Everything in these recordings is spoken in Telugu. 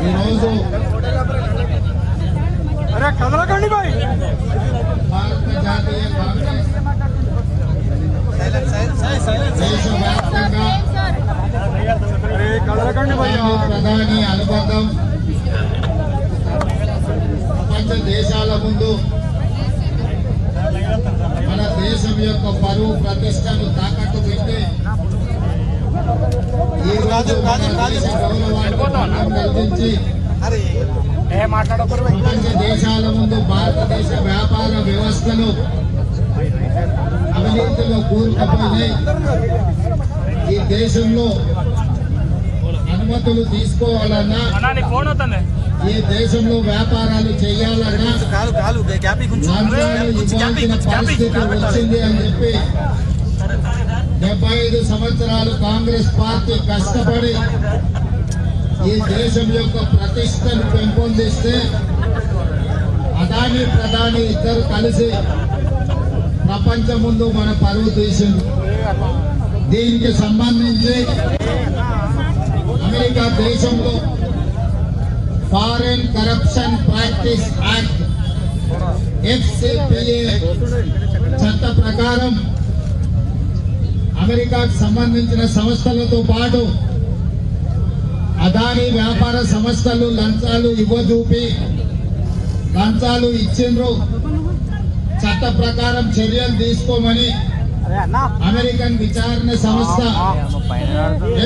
ఈరోజు భారత జాతీయ కాంగ్రెస్ దేశవ్యాప్తంగా ప్రధాని అనుబంధం ప్రపంచ దేశాల ముందు మన దేశం యొక్క పరువు ప్రతిష్టను తాకట్టు పెట్టి ఈ రోజు మన దేశ గౌరవానికి భంగం కలిగించి ప్రపంచ దేశాల ముందు భారతదేశ వ్యాపార వ్యవస్థలు అవినీతిలో కూరుకుపోయినాయి. ఈ దేశంలో అనుమతులు తీసుకోవాలన్నా, ఈ దేశంలో వ్యాపారాలు చేయాలన్నా లంచాలు ఇవ్వాల్సిన పరిస్థితి వచ్చింది అని చెప్పి 75 సంవత్సరాలు కాంగ్రెస్ పార్టీ కష్టపడి ఈ దేశం యొక్క ప్రతిష్టను పెంపొందిస్తే అదాని ప్రధాని ఇద్దరు కలిసి ప్రపంచం ముందు మన పరువు తీసింది. దీనికి సంబంధించి అమెరికా దేశంలో foreign corruption practice act FCPA చట్ట ప్రకారం అమెరికాకు సంబంధించిన సంస్థలతో పాటు అదాని వ్యాపార సంస్థలు లంచాలు ఇవ్వజూపి లంచాలు ఇచ్చిండ్రు, చట్ట ప్రకారం చర్యలు తీసుకోమని అమెరికన్ విచారణ సంస్థ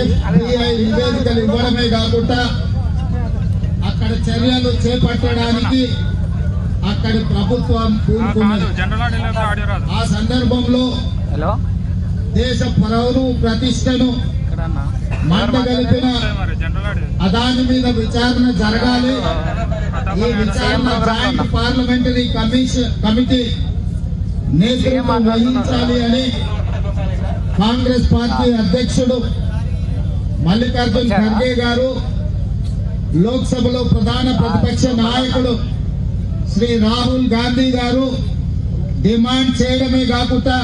FBI నివేదికలు ఇవ్వడమే కాకుండా అక్కడ చర్యలు చేపట్టడానికి అక్కడి ప్రభుత్వం కూరుకున్నది. ఆ సందర్భంలో దేశ పరువు ప్రతిష్టను మంటగలిపిన అదాని మీద విచారణ జరగాలి. ఈ విచారణ జాయింట్ పార్లమెంటరీ కమిటీ నేతృత్వం వహించాలి అని కాంగ్రెస్ పార్టీ అధ్యక్షుడు మల్లికార్జున్ ఖర్గే గారు, లోక్సభలో ప్రధాన ప్రతిపక్ష నాయకుడు శ్రీ రాహుల్ గాంధీ గారు డిమాండ్ చేయడమే కాకుండా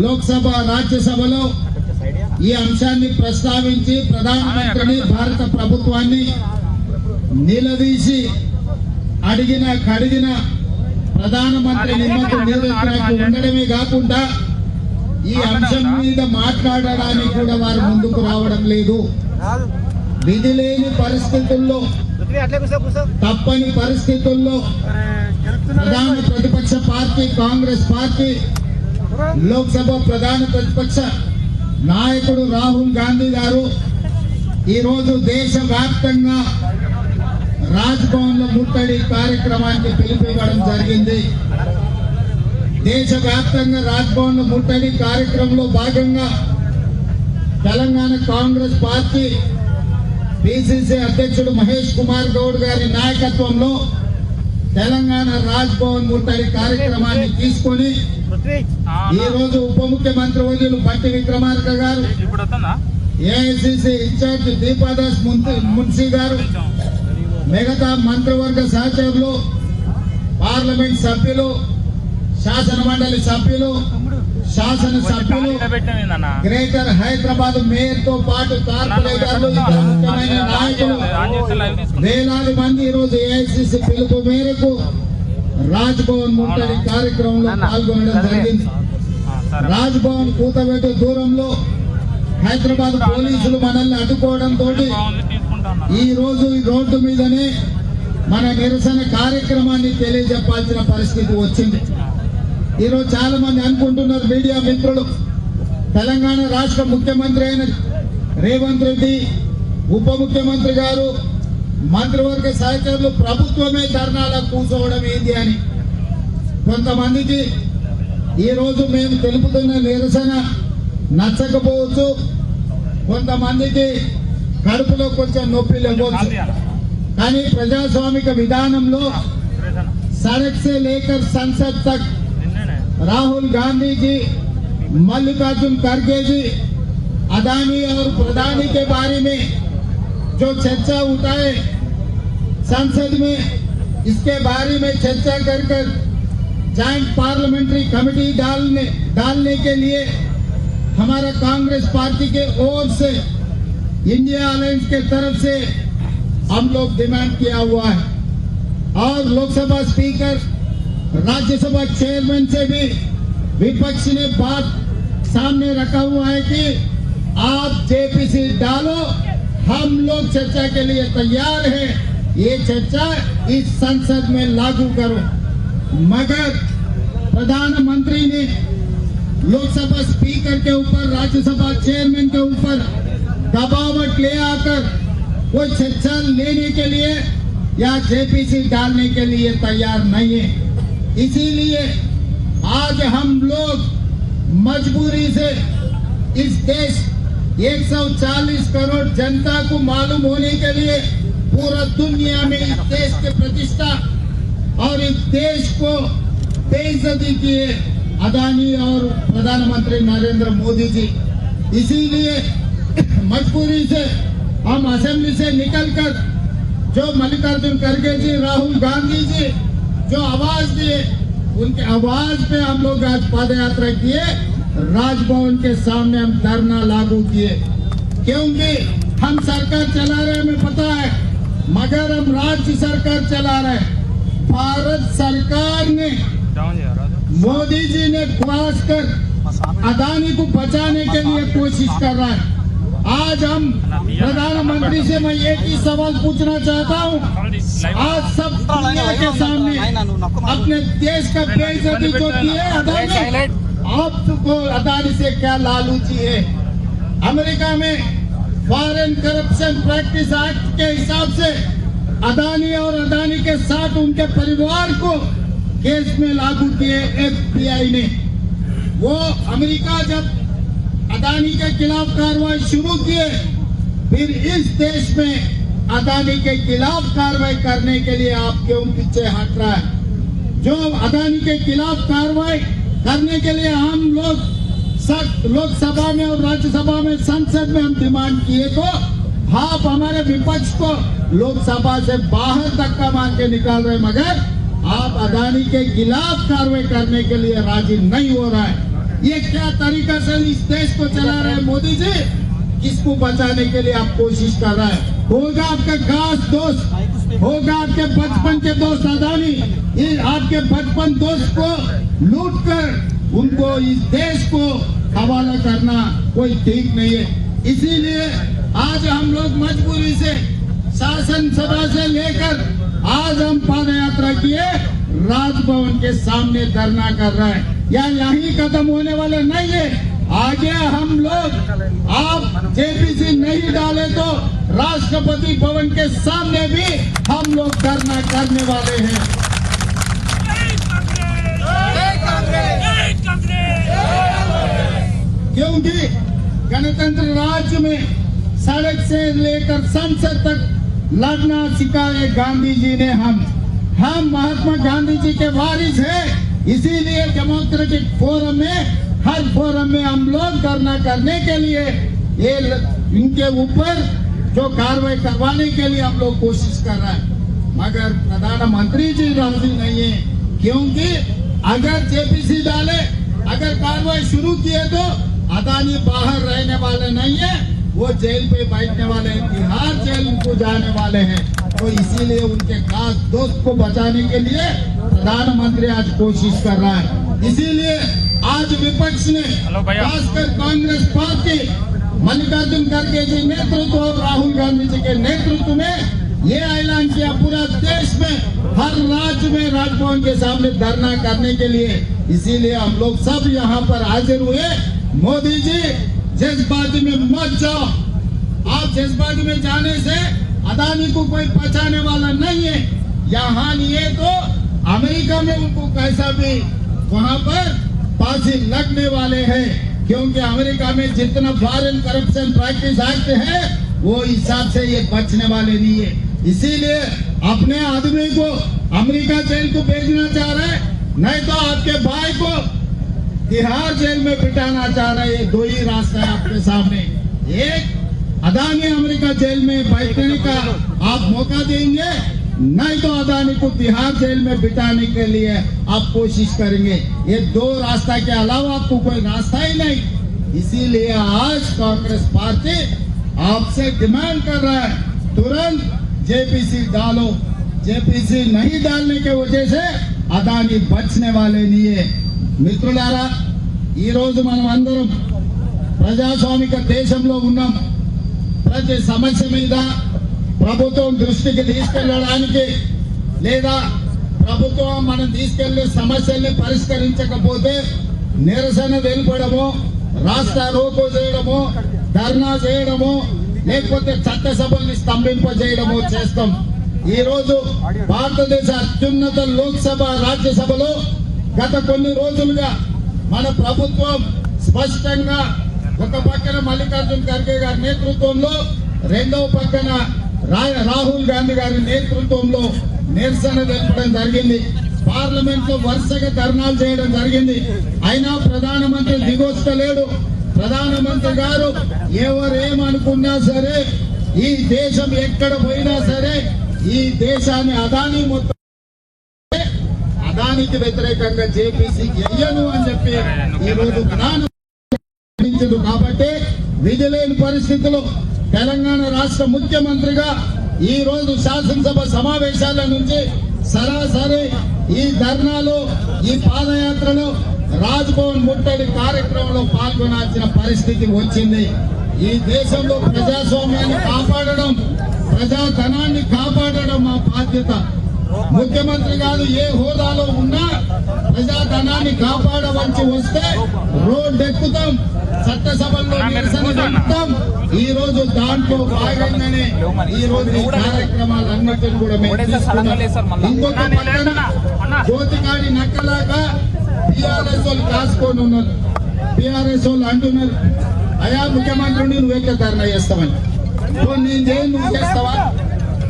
లోక్సభ రాజ్యసభలో ఈ అంశాన్ని ప్రస్తావించి ప్రధానమంత్రిని భారత ప్రభుత్వాన్ని నిలదీసి అడిగిన కడిగిన ప్రధానమంత్రి నిమ్మకు నీరెత్తినట్టు ఉండడమే కాకుండా ఈ అంశం మీద మాట్లాడడానికి కూడా వారు ముందుకు రావడం లేదు. విధి లేని పరిస్థితుల్లో, తప్పని పరిస్థితుల్లో ప్రధాన ప్రతిపక్ష పార్టీ కాంగ్రెస్ పార్టీ లోక్సభ ప్రధాన ప్రతిపక్ష నాయకుడు రాహుల్ గాంధీ గారు ఈరోజు దేశవ్యాప్తంగా రాజ్ భవన్ లో ముట్టడి కార్యక్రమానికి పిలుపునివ్వడం జరిగింది. దేశవ్యాప్తంగా రాజ్ భవన్ లో ముట్టడి కార్యక్రమంలో భాగంగా తెలంగాణ కాంగ్రెస్ పార్టీ పిసిసి అధ్యక్షుడు మహేష్ కుమార్ గౌడ్ గారి నాయకత్వంలో తెలంగాణ రాజ్ భవన్ ముట్టడి కార్యక్రమాన్ని తీసుకొని ఈ రోజు ఉప ముఖ్యమంత్రి వర్యులు బట్టి విక్రమార్క గారు, ఏఐసిసి ఇన్ఛార్జ్ దీపాదాస్ మున్సీ గారు, మిగతా మంత్రివర్గ సహచరులు, పార్లమెంట్ సభ్యులు, శాసన మండలి సభ్యులు, శాసనసభ్యులు, గ్రేటర్ హైదరాబాద్ మేయర్ తో పాటు కార్పొరేటర్లు, ఇతర ముఖ్యమైన నాయకులు వేలాది మంది ఈరోజు ఏఐసిసి పిలుపు మేరకు రాజ్ భవన్ ముట్టడి కార్యక్రమంలో పాల్గొనడం జరిగింది. రాజ్ భవన్ కూతబెట్టే దూరంలో హైదరాబాద్ పోలీసులు మనల్ని అడ్డుకోవడంతో ఈ రోజు ఈ రోడ్డు మీదనే మన నిరసన కార్యక్రమాన్ని తెలియజెప్పాల్సిన పరిస్థితి వచ్చింది. ఈరోజు చాలా మంది అనుకుంటున్నారు, మీడియా మిత్రులు, తెలంగాణ రాష్ట్ర ముఖ్యమంత్రి అయిన రేవంత్ రెడ్డి, ఉప ముఖ్యమంత్రి గారు, మంత్రివర్గ సహచరులు ప్రభుత్వమే ధర్నాలకు కూర్చోవడం ఏంటి అని. కొంతమందికి ఈరోజు మేము తెలుపుతున్న నిరసన నచ్చకపోవచ్చు, కొంతమందికి కడుపులో కొంచెం నొప్పి లేవచ్చు. కానీ ప్రజాస్వామిక విధానంలో సడక్ సే లేకర్ సంసద్ తక్ राहुल गांधी जी, मल्लिकार्जुन खड़गे जी अदानी और प्रधानी के बारे में जो चर्चा उठाए संसद में, इसके बारे में चर्चा कर जॉइंट पार्लियामेंट्री कमेटी डालने के लिए हमारा कांग्रेस पार्टी के ओर से इंडिया अलायंस के तरफ से हम लोग डिमांड किया हुआ है। और लोकसभा स्पीकर, राज्यसभा चेयरमैन से भी विपक्ष ने बात सामने रखा हुआ है कि आप जेपीसी डालो, हम लोग चर्चा के लिए तैयार हैं, ये चर्चा इस संसद में लागू करो। मगर प्रधानमंत्री ने लोकसभा स्पीकर के ऊपर, राज्यसभा चेयरमैन के ऊपर दबावट ले आकर कोई चर्चा लेने के लिए या जेपीसी डालने के लिए तैयार नहीं है। इसीलिए आज हम लोग मजबूरी से इस देश 140 करोड़ जनता को मालूम होने के लिए पूरा दुनिया में इस देश की प्रतिष्ठा और इस देश को बेइज्जती किए अदानी और प्रधानमंत्री नरेंद्र मोदी जी। इसीलिए मजबूरी से हम असेंबली से निकलकर जो मल्लिकार्जुन खड़गे जी, राहुल गांधी जी जो आवाज दिए, उनके आवाज पे हम लोग आज पद यात्रा किए, राजभवन के सामने हम धरना लागू किए। क्योंकि हम सरकार चला रहे, हमें पता है, मगर हम राज्य सरकार चला रहे। भारत सरकार ने, मोदी जी ने खास कर अदानी को बचाने के लिए कोशिश कर रहा है। आज हम प्रधानमंत्री से मैं एक ही सवाल पूछना चाहता हूँ, आज सब दुनिया के सामने अपने देश का बेइज्जती जो की है अदानी, आपको अदानी से क्या लालूची है? अमेरिका में फॉरेन करप्शन प्रैक्टिस एक्ट के हिसाब से अदानी और अदानी के साथ उनके परिवार को केस में लागू किए FBI ने। वो अमेरिका जब अदानी के खिलाफ कार्रवाई शुरू किए, फिर इस देश में अदानी के खिलाफ कार्रवाई करने के लिए आप क्यों पीछे हट रहा है? जो अदानी के खिलाफ कार्रवाई करने के लिए हम लोग लोकसभा में और राज्यसभा में, संसद में हम डिमांड किए, तो आप हमारे विपक्ष को लोकसभा से बाहर धक्का मार के निकाल रहे, मगर आप अदानी के खिलाफ कार्रवाई करने के लिए राजी नहीं हो रहा है। ये क्या तरीका से इस देश को चला रहे हैं मोदी जी? किसको बचाने के लिए आप कोशिश कर रहे हैं? होगा आपका खास दोस्त, होगा आपके बचपन के दोस्त अदानी, ये आपके बचपन दोस्त को लूट कर उनको इस देश को हवाला करना कोई ठीक नहीं है। इसीलिए आज हम लोग मजबूरी से शासन सभा से लेकर आज हम पद यात्रा किए, राजभवन के सामने धरना कर रहे हैं। या यही खत्म होने वाले नहीं है, आगे हम लोग, आप जेपीसी नहीं डाले तो राष्ट्रपति भवन के सामने भी हम लोग धरना करने वाले हैं। क्योंकि गणतंत्र राज्य में सड़क से लेकर संसद तक लड़ना सिखाए गांधी जी ने। हम महात्मा गांधी जी के वारिस हैं। इसीलिए डेमोक्रेटिक फोरम में, हर फोरम में हम लोग धरना करने के लिए, ये इनके ऊपर जो कार्रवाई करवाने के लिए हम लोग कोशिश कर रहे हैं, मगर प्रधानमंत्री जी राजी नहीं है। क्योंकि अगर जेपीसी डाले, अगर कार्रवाई शुरू किए तो अदानी बाहर रहने वाले नहीं है, वो जेल पे बैठने वाले हैं, तिहाड़ जेल को जाने वाले हैं। तो इसीलिए उनके खास दोस्त को बचाने के लिए प्रधानमंत्री आज कोशिश कर रहा है। इसीलिए आज विपक्ष ने, खासकर कांग्रेस पार्टी, मल्लिकार्जुन खड़गे जी नेतृत्व और राहुल गांधी जी के नेतृत्व में ये ऐलान किया, पूरा देश में, हर राज्य में राजभवन के सामने धरना करने के लिए। इसीलिए हम लोग सब यहाँ पर हाजिर हुए। मोदी जी, जज्बाती में मत जाओ। आप जज्बाती में जाने से अदानी को कोई बचाने वाला नहीं है। यहाँ नहीं है तो अमेरिका में उनको कैसा भी वहाँ पर फांसी लगने वाले हैं। क्योंकि अमेरिका में जितना फॉरेन करप्शन प्रैक्टिस एक्ट है, वो हिसाब से ये बचने वाले नहीं है। इसीलिए अपने आदमी को अमेरिका जेल को भेजना चाह रहे हैं, नहीं तो आपके भाई को तिहाड़ जेल में बिठाना चाह रहे हैं। दो ही रास्ता है आपके सामने, एक अदानी अमेरिका जेल में बैठने का आप मौका देंगे, नहीं तो अदानी को तिहाड़ जेल में बिठाने के लिए आप कोशिश करेंगे। ये दो रास्ता के अलावा आपको कोई रास्ता ही नहीं। इसीलिए आज कांग्रेस पार्टी आपसे डिमांड कर रहा है, तुरंत जेपीसी डालो, जेपीसी नहीं डालने के वजह से अदानी बचने वाले नहीं है। మిత్రులారా, ఈ రోజు మనం అందరం ప్రజాస్వామిక దేశంలో ఉన్నాం. ప్రతి సమస్య మీద ప్రభుత్వం దృష్టికి తీసుకెళ్లడానికి లేదా ప్రభుత్వం మనం తీసుకెళ్లే సమస్యల్ని పరిష్కరించకపోతే నిరసన తెలుపడము, రాష్ట్ర రోకో చేయడము, ధర్నా చేయడము, లేకపోతే చట్టసభల్ని స్తంభింపజేయడము చేస్తాం. ఈ రోజు భారతదేశ అత్యున్నత లోక్సభ రాజ్యసభలో గత కొన్ని రోజులుగా మన ప్రభుత్వం స్పష్టంగా ఒక పక్కన మల్లికార్జున ఖర్గే గారి నేతృత్వంలో, రెండవ పక్కన రాహుల్ గాంధీ గారి నేతృత్వంలో నిరసన తెలపడం జరిగింది. పార్లమెంట్ లో వరుసగా ధర్నాలు చేయడం జరిగింది. అయినా ప్రధానమంత్రి దిగొస్తలేడు. ప్రధానమంత్రి గారు ఎవరేమనుకున్నా సరే, ఈ దేశం ఎక్కడ పోయినా సరే ఈ దేశాన్ని అదానీ మొత్తం అదానికి వ్యతిరేకంగా జేపీసీ చెయ్యను అని చెప్పి ఈ రోజు ప్రధానమంత్రి కాబట్టి విధిలేని పరిస్థితుల్లో తెలంగాణ రాష్ట్ర ముఖ్యమంత్రిగా ఈ రోజు శాసనసభ సమావేశాల నుంచి సరాసరి ఈ ధర్నాలో, ఈ పాదయాత్రలో, రాజ్ భవన్ ముట్టడి కార్యక్రమంలో పాల్గొనాల్సిన పరిస్థితి వచ్చింది. ఈ దేశంలో ప్రజాస్వామ్యాన్ని కాపాడడం, ప్రజాధనాన్ని కాపాడడం మా బాధ్యత. ముఖ్యమంత్రి గారు ఏ హోదాలో ఉన్నా ప్రజాధనాన్ని కాపాడవలసి వస్తే రోడ్డు ఎక్కుతాం, చట్టసభల్లో నిరసన చెప్తాం. ఈ రోజు దాంట్లో భాగంగానే ఈ రోజు ఈ కార్యక్రమాలన్నిటిని కూడా మేము తీసుకున్నాం. ఇంకొక పక్కన జ్యోతికాడి నక్కలాగా టీఆర్ఎస్ వాళ్ళు కాసుకొని ఉన్నారు. టీఆర్ఎస్ వాళ్ళు అంటున్నారు, అయా ముఖ్యమంత్రిని నువ్వు ఎక్కడ ధర్నా చేస్తావని. నేను చేయను, నువ్వు చేస్తావా?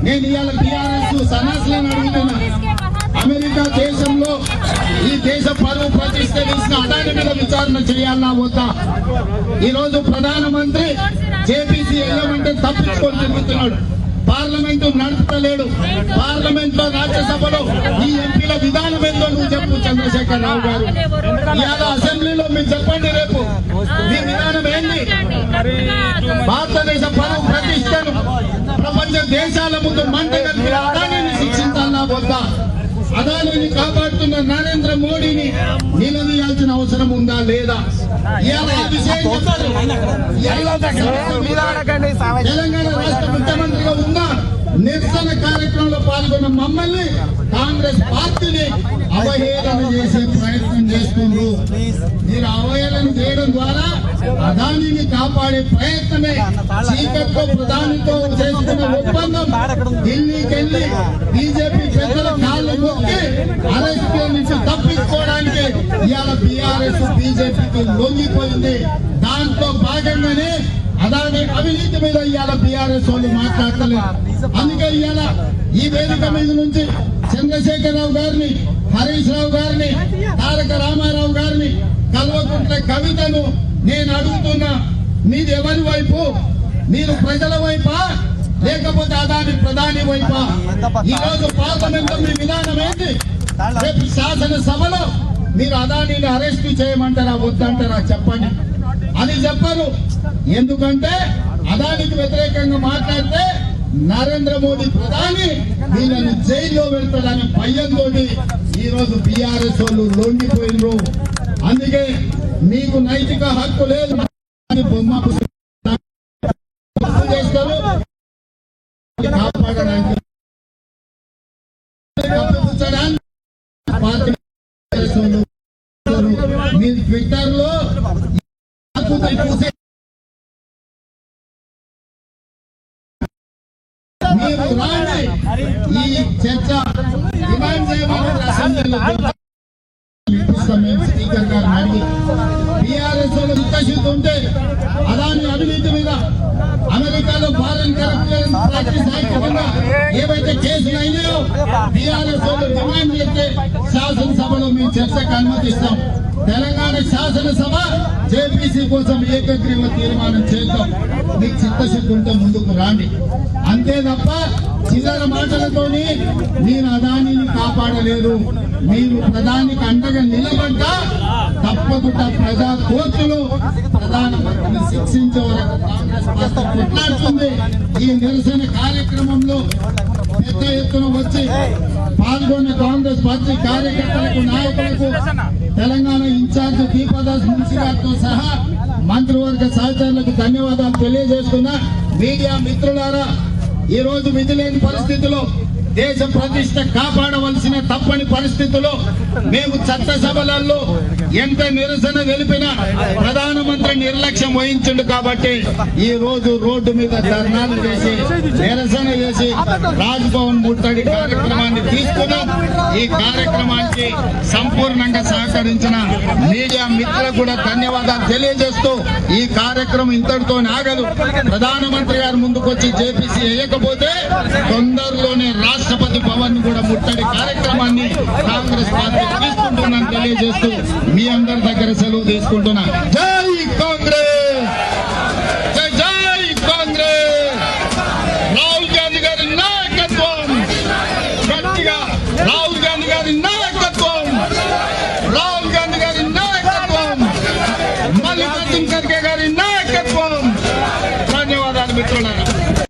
నేను ఇవాళ టీఆర్ఎస్ సన్నాసులను అడుగుతున్నా, అమెరికా దేశంలో ఈ దేశ పరువు ప్రతిష్ట తీసిన అదాని మీద విచారణ చేయాలా వద్దా? ఈ రోజు ప్రధానమంత్రి జేపీసీ వెళ్ళమంటే తప్పించుకొని తిరుగుతున్నాడు. పార్లమెంటు నడుపుతలేడు. పార్లమెంట్ లో, రాజ్యసభలో ఈ ఎంపీల విధానం ఏందో నువ్వు చెప్పు చంద్రశేఖర్ రావు గారు. ఇవాళ అసెంబ్లీలో మీరు చెప్పండి, రేపు మీ విధానం ఏంటి? భారతదేశ పరువు ప్రతిష్టను ప్రపంచ దేశాల ముందు మంట కలిపిన అదానిని శిక్షించాలా వద్దా? అదానిని కాపాడుతున్న నరేంద్ర మోడీని నిలదీయాల్సిన అవసరం ఉందా లేదా? తెలంగాణ రాష్ట్ర ముఖ్యమంత్రిగా ఉన్న నిరసన కార్యక్రమంలో పాల్గొన్న మమ్మల్ని కాంగ్రెస్ పార్టీని అవహేళన చేసే ప్రయత్నం చేస్తున్నారు. మీరు అవహేళన చేయడం ద్వారా అదానిని కాపాడే ప్రయత్నమే చీకట్లో ప్రధానితో చేసుకున్న ఒప్పందం. ఢిల్లీకి వెళ్లి బీజేపీ పెద్దల కాళ్ళు మొక్కి అరెస్ట్ నుంచి తప్పించుకోవడానికి ఇవాళ బీఆర్ఎస్ బీజేపీకి లొంగిపోయింది. దాంట్లో భాగంగానే అదాని అవినీతి మీద ఇవాళ బీఆర్ఎస్ వాళ్ళు మాట్లాడతలేదు. అందుకే ఇవాళ ఈ వేదిక మీద నుంచి చంద్రశేఖరరావు గారిని, హరీష్ రావు గారిని, తారక రామారావు గారిని, కల్వకుంట్ల కవితను నేను అడుగుతున్నా, మీది ఎవరి వైపు? మీరు ప్రజల వైపా లేకపోతే అదాని ప్రధాని వైపా? ఈ రోజు పార్లమెంట్ లో మీ విధానం ఏంటి? రేపు శాసనసభలో మీరు అదానిని అరెస్ట్ చేయమంటారా వద్దంటారా చెప్పండి. అని చెప్పరు. ఎందుకంటే అదానికి వ్యతిరేకంగా మాట్లాడితే నరేంద్ర మోడీ ప్రధాని వీళ్ళని జైల్లో పెడతాడని భయంతో ఈ రోజు బీఆర్ఎస్ వాళ్ళు లొంగిపోయినరు. అందుకే మీకు నైతిక హక్కు లేదు. బొమ్మ చేస్తారు కాపాడడానికి మీరు ట్విట్టర్ లో మీరు రాండి, ఈ చర్చ డిమాండ్ చేయమని అసెంబ్లీలో మేము స్పీకర్ గారిని అడిగి బీఆర్ఎస్ వాళ్ళు చిత్తశుద్ధి ఉంటే అదాని అవినీతి మీద అమెరికాలో ఫారెన్ కరెక్ట్ ప్రాక్టీస్ యాక్ట్ కింద ఏవైతే కేసులు అయినాయో బీఆర్ఎస్ వాళ్ళు డిమాండ్ చేస్తే శాసనసభలో మేము చర్చకు అనుమతిస్తాం. తెలంగాణ శాసనసభ జేపీసీ కోసం ఏకగ్రీవ తీర్మానం చేద్దాం. మీకు చిత్తశుద్ధి ఉంటే ముందుకు రాండి. అంతే తప్ప చిల్లర మాటలతోని మీరు అదానిని కాపాడలేరు. మీరు ప్రధానికి అండగా నిలబడ్డా తప్పకుండా ప్రజా కోర్టులు ప్రధానమంత్రిని శిక్షించే వరకు కాంగ్రెస్ పార్టీ కొట్లాడుతుంది. ఈ నిరసన కార్యక్రమంలో పెద్ద ఎత్తున వచ్చి పాల్గొన్న కాంగ్రెస్ పార్టీ కార్యకర్తలకు, నాయకులకు, తెలంగాణ ఇన్ఛార్జ్ దీపాదాస్ మున్సి గారితో సహా మంత్రివర్గ సహచరులకు ధన్యవాదాలు తెలియజేస్తున్నా. మీడియా మిత్రులారా, ఈ రోజు విధి లేని పరిస్థితిలో దేశ ప్రతిష్ట కాపాడవలసిన తప్పని పరిస్థితుల్లో మేము చట్టసభలలో ఎంత నిరసన తెలిపినా ప్రధానమంత్రి నిర్లక్ష్యం వహించిండు. కాబట్టి ఈ రోజు రోడ్డు మీద ధర్నాలు చేసి నిరసన చేసి రాజ్ భవన్ ముట్టడి కార్యక్రమాన్ని తీసుకున్నాం. ఈ కార్యక్రమానికి సంపూర్ణంగా సహకరించిన మీడియా మిత్రులకు కూడా ధన్యవాదాలు తెలియజేస్తూ ఈ కార్యక్రమం ఇంతటితో ఆగదు. ప్రధానమంత్రి గారు ముందుకొచ్చి జేపీసీ వేయకపోతే తొందరలోనే రాష్ట్రపతి భవన్ కూడా ముట్టడి కార్యక్రమాన్ని కాంగ్రెస్ పార్టీ తీసుకుంటుందని తెలియజేస్తూ మీ అందరి దగ్గర సెలవు తీసుకుంటున్నా. జై కాంగ్రెస్, జై జై కాంగ్రెస్. రాహుల్ గాంధీ గారి నాయకత్వం, గట్టిగా రాహుల్ గాంధీ గారి నాయకత్వం, రాహుల్ గాంధీ గారి నాయకత్వం, మల్లికార్జున్ ఖర్గే